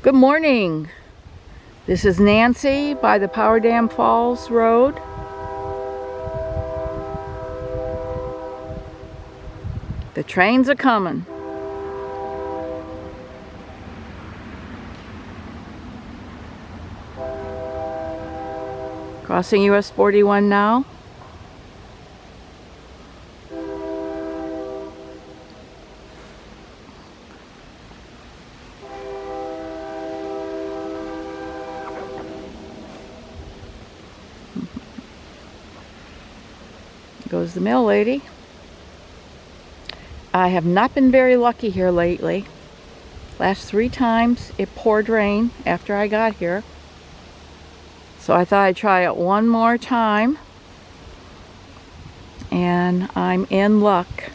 Good morning. This is Nancy by the Powerdam Falls Road. The trains are coming. Crossing US 41 now. Goes the mail lady. I have not been very lucky here lately. Last 3 times it poured rain after I got here. So I thought I'd try it one more time. And I'm in luck.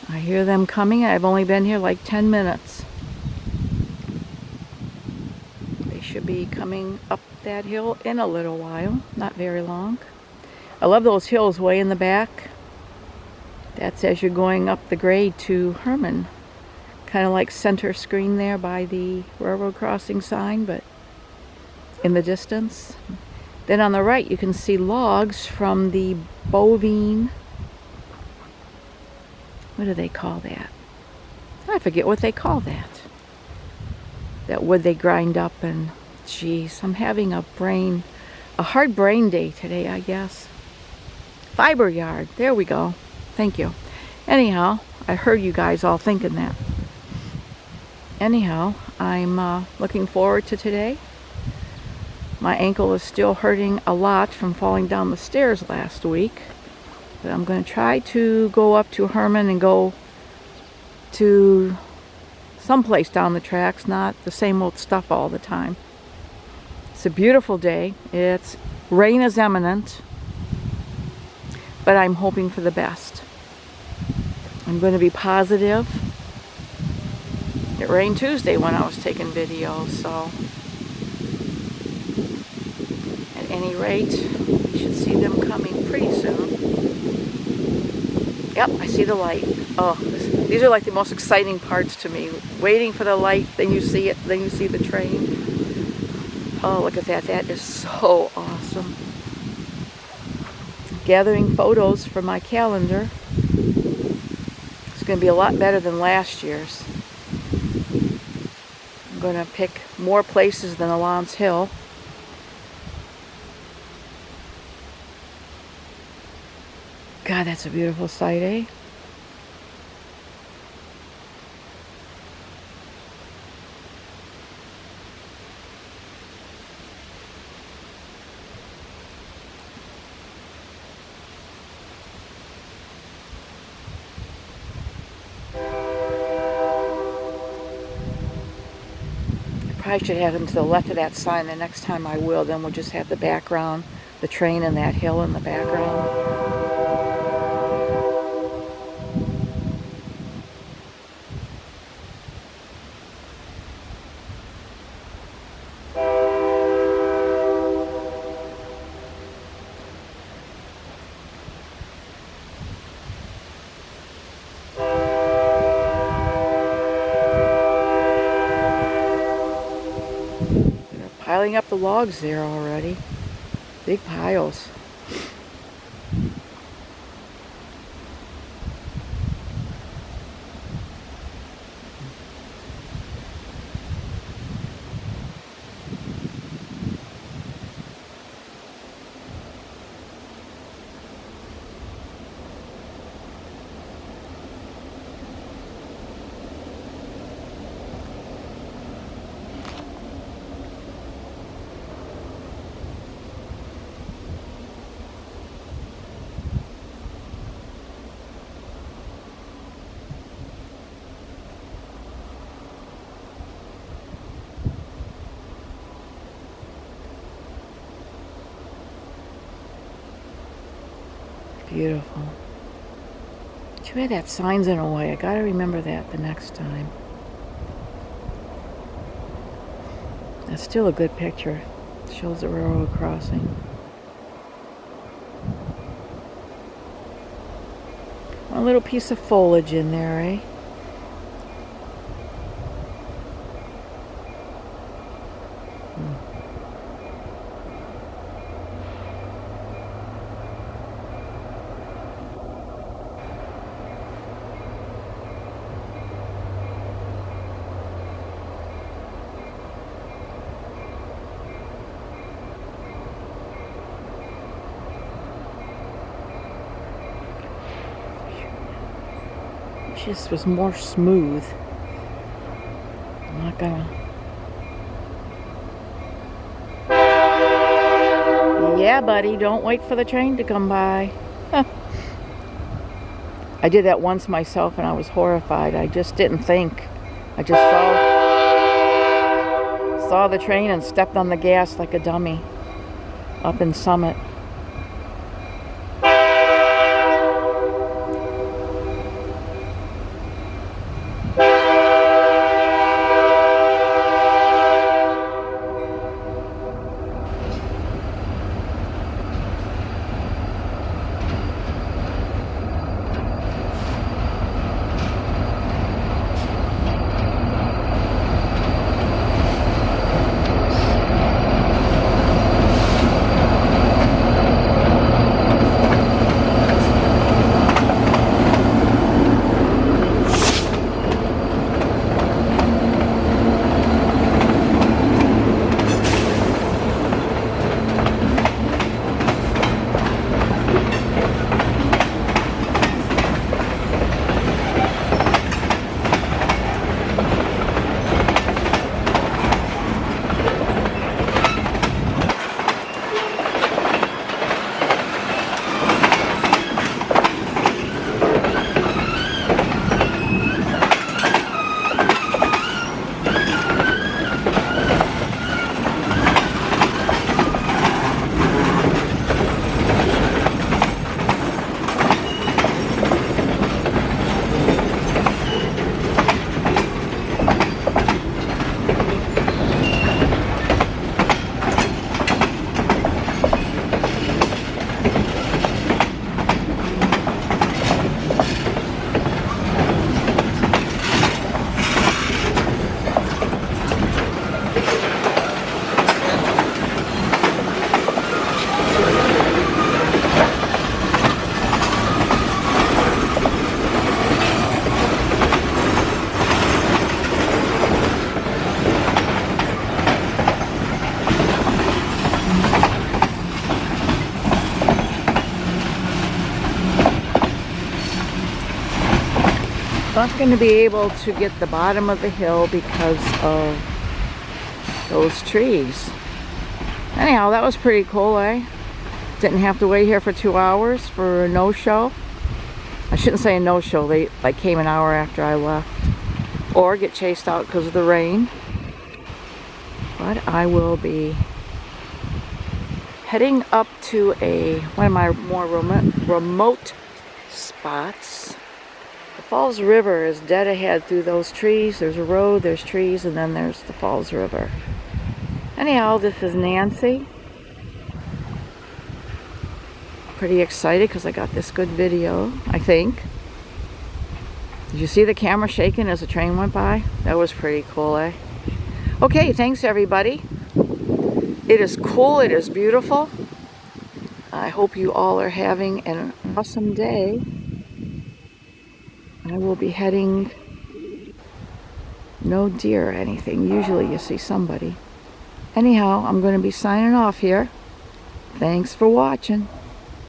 I hear them coming. I've only been here like 10 minutes. They should be coming up that hill in a little while. Not very long. I love those hills way in the back. That's as you're going up the grade to Herman. Kind of like center screen there by the railroad crossing sign, but in the distance. Then on the right you can see logs from the bovine. What do they call that? I forget what they call that. That wood they grind up, and geez, I'm having a hard brain day today, I guess. Fiber yard. There we go. Thank you. Anyhow, I heard you guys all thinking that. Anyhow, I'm looking forward to today. My ankle is still hurting a lot from falling down the stairs last week. But I'm going to try to go up to Herman and go to someplace down the tracks, not the same old stuff all the time. It's a beautiful day. Rain is imminent. But I'm hoping for the best. I'm going to be positive. It rained Tuesday when I was taking videos, so at any rate, we should see them coming pretty soon. Yep, I see the light. Oh, these are like the most exciting parts to me. Waiting for the light, then you see it, then you see the train. Oh, look at that. That is so awesome. Gathering photos for my calendar. It's going to be a lot better than last year's. I'm going to pick more places than Alon's Hill. God, that's a beautiful sight, eh? I should have them to the left of that sign. The next time I will, then we'll just have the background, the train and that hill in the background. Piling up the logs there already. Big piles. Beautiful. Too bad that sign's in a way. I gotta remember that the next time. That's still a good picture. It shows the railroad crossing. One little piece of foliage in there, eh? Just was more smooth. I'm not gonna. Yeah, buddy, don't wait for the train to come by. I did that once myself and I was horrified. I just didn't think. I just saw the train and stepped on the gas like a dummy up in Summit. Not going to be able to get the bottom of the hill because of those trees. Anyhow, that was pretty cool, eh? Didn't have to wait here for 2 hours for a no-show. I shouldn't say a no-show. They came an hour after I left. Or get chased out because of the rain. But I will be heading up to one of my more remote spots. The Falls River is dead ahead through those trees. There's a road, there's trees, and then there's the Falls River. Anyhow, this is Nancy. Pretty excited because I got this good video, I think. Did you see the camera shaking as the train went by? That was pretty cool, eh? Okay, thanks everybody. It is cool, it is beautiful. I hope you all are having an awesome day. I will be heading, no deer or anything. Usually you see somebody. Anyhow, I'm going to be signing off here. Thanks for watching.